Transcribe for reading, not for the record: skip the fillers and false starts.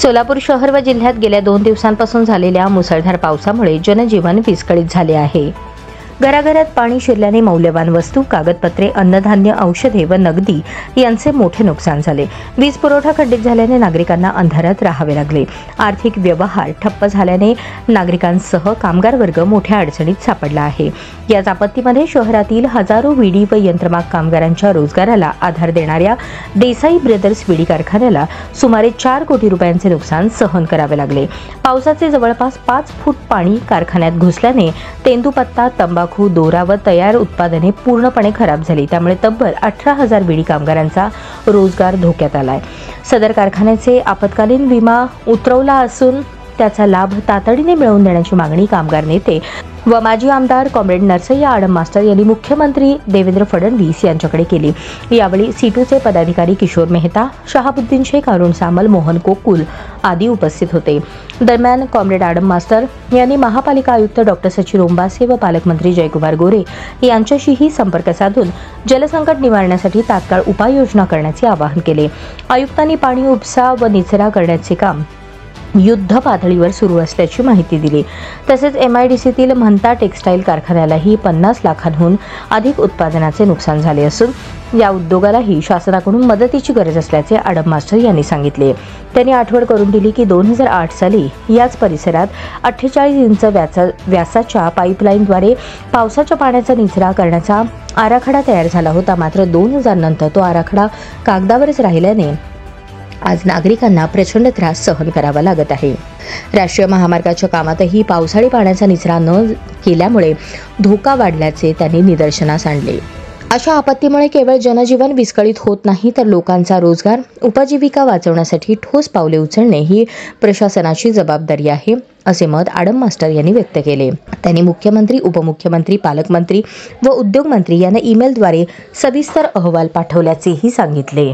सोलापूर शहर व जिल्ह्यात गेल्या 2 दिवसांपासून झालेल्या मुसळधार पावसामुळे जनजीवन विस्कळीत झाले आहे. घराघरात पाणी शिरल्याने मौल्यवान वस्तू, कागदपत्रे, अन्नधान्य, औषधे व नगदी यांचे मोठे नुकसान झाले. वीज पुरवठा खंडित झाल्याने नागरिकांना अंधारात राहावे लागले. आर्थिक व्यवहार ठप्प झाल्याने नागरिकांसह कामगार वर्ग मोठ्या अडचणीत सापडला आहे. याच आपत्तीमध्ये शहरातील हजारो विडी व यंत्रमाग कामगारांच्या रोजगाराला आधार देणाऱ्या देसाई ब्रदर्स विडी कारखान्याला सुमारे 4 कोटी रुपयांचे नुकसान सहन करावे लागले. पावसाचे जवळपास 5 फूट पाणी कारखान्यात घुसल्याने तेंदूपत्ता, तंबाखू, दोरा व तयार उत्पादने पूर्णपणे खराब झाली. त्यामुळे तब्बल 18,000 विडी कामगारांचा रोजगार धोक्यात आलाय. सदर कारखान्याचे आपत्कालीन विमा उतरवला असून त्याचा लाभ तातडीने मिळवून देण्याची मागणी कामगार नेते व माजी आमदार कॉम्रेड नरसय्या आडम मास्टर यांनी मुख्यमंत्री देवेंद्र फडणवीस यांच्याकडे केली. यावेळी सीटूचे पदाधिकारी किशोर मेहता, शहाबुद्दीन शेख, अरुण सामल, मोहन कोकुल आदी उपस्थित होते. दरम्यान कॉम्रेड आडम मास्टर यांनी महापालिका आयुक्त डॉक्टर सचिन ओंबासे व पालकमंत्री जयकुमार गोरे यांच्याशीही संपर्क साधून जलसंकट निवारण्यासाठी तात्काळ उपाययोजना करण्याचे आवाहन केले. आयुक्तांनी पाणी उपसा व निचरा करण्याचे काम युद्ध पातळीवर सुरू असल्याची माहिती दिली. तसेच MIDCतील म्हणता टेक्सटाईल कारखान्यालाही 50 लाखांहून अधिक उत्पादनाचे नुकसान झाले असून या उद्योगालाही शासनाकडून मदतीची गरज असल्याचे आडम मास्टर यांनी सांगितले. त्यांनी आठवण करून दिली की 2008 साली याच परिसरात 48 इंच व्यासाच्या पाईपलाईनद्वारे पावसाच्या पाण्याचा निचरा करण्याचा आराखडा तयार झाला होता. मात्र 2000 नंतर तो आराखडा कागदावरच राहिल्याने आज नागरिकांना प्रचंड त्रास सहन करावा लागत आहे. राष्ट्रीय महामार्गाच्या कामातही पावसाळी पाण्याचा निचरा न केल्यामुळे धोका वाढल्याचे त्यांनी निदर्शनास आणले. अशा आपत्तीमुळे केवळ जनजीवन विस्कळीत होत नाही तर लोकांचा रोजगार, उपजीविका वाचवण्यासाठी ठोस पावले उचलणे ही प्रशासनाची जबाबदारी आहे, असे मत आडम मास्टर यांनी व्यक्त केले. त्यांनी मुख्यमंत्री, उपमुख्यमंत्री, पालकमंत्री व उद्योगमंत्री यांना ईमेलद्वारे सविस्तर अहवाल पाठवल्याचेही सांगितले.